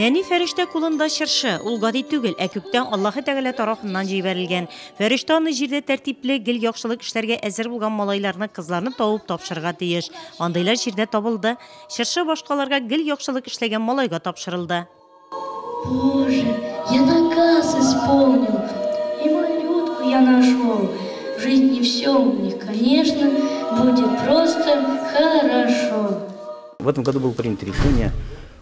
Нәни фәрештә кулында шыршы, ул гади түгел, күктән Аллаһы Тәгалә тарафыннан җибәрелгән. Фәрештә аны җирдә тәртипле, гел яхшылык эшләргә әзер булган малайларны, кызларны табып тапшырырга тиеш. Андыйлар җирдә табылды. Шыршы башкаларга гел яхшылык эшләгән малайга тапшырылды. Боже, я наказ исполнил, и малютку я нашел. В жизни все у них, конечно, будет просто хорошо. В этом году было принято решение.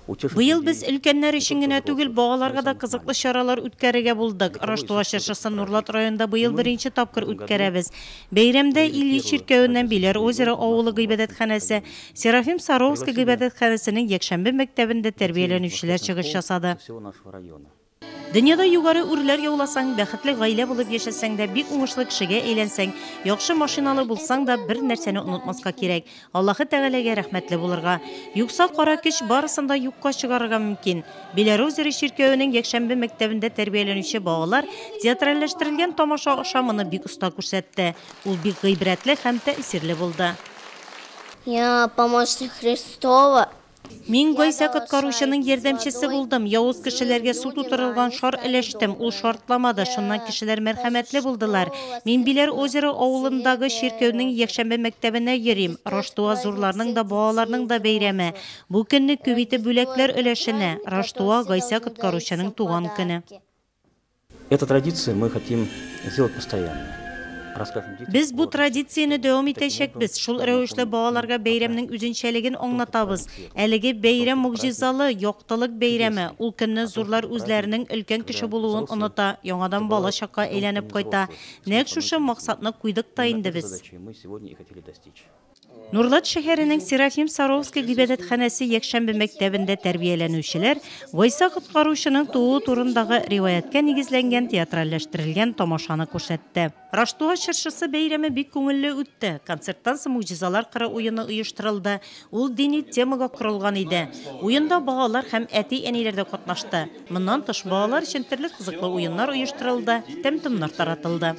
Быел без өлкәннәр өчен генә түгел, багаларга да кызыклы чаралар үткәрергә булдык. Раштуа чыршысы Нурлат районында быел беренче тапкыр үткәрәбез. Бәйрәмдә Ильи чиркәвеннән Биләр озеро авылы гыйбадәтханәсе, Серафим Саровский гыйбадәтханәсенең Якшәмбе мәктәбендә тәрбияләнүчеләр чыгыш ясады. Дөньяда югары үрләр яуласаң, бәхетле гаилә булып яшәсәң дә, бик уңышлы кешегә әйләнсәң, яхшы машиналы булсаң да, бер нәрсәне онытмаска кирәк. Аллаһы Тәгаләгә рәхмәтле булырга. Юкса кара көч барысын да юкка чыгарырга мөмкин. Белорусия чиркәвенең Якшәмбе мәктәбендә тәрбияләнүче балалар театральләштерелгән тамаша ашамыны бик оста күрсәтте. Ул бик гыйбрәтле һәм тәэсирле булды. Я помощник Христова. Мин Гайса коткаручының ярдәмчесе булдым. Явыз кешеләргә су тутырылган шар эләштем. Ул шартламады. Шуннан кешеләр мәрхәмәтле булдылар. Мин Биләр озеро авылындагы чиркәүнең Якшәмбе мәктәбенә йөрим. Раштуа зурларның да, балаларның да бәйрәме. Бу көнне күп итеп бүләкләр өләшенә. Раштуа Гайса коткаручының туган көне. Эту традицию мы хотим сделать постоянно. Без бу традицияны дәвам итәчәкбез. Шул рәвешле балаларга бәйрәмнең үзенчәлеген аңлатабыз. Әлеге бәйрәм мугҗизалы, яктылык бәйрәме. Ул көнне зурлар үзләренең өлкән кеше булуын оныта, яңадан бала чакка әйләнеп кайта. Нәкъ шушы максатны куйдык та инде без. Нурлат шәһәренең Серафим Саровский гыйбадәтханәсе Якшәмбе мәктәбендә тәрбияләнүчеләр Гайса коткаручының туу турындагы риваяткә нигезләнгән театральләштерелгән тамашаны күрсәтте. Раштуа чыршысы бәйрәме бик күңелле үтте. Концерттан соң муҗизалар кыры уены оештырылды. Ул дини темага корылган иде. Уенда балалар һәм әти-әниләр дә катнашты. Моннан тыш балалар өчен төрле кызыклы уеннар оештырылды, тәмтемнәр таратылды.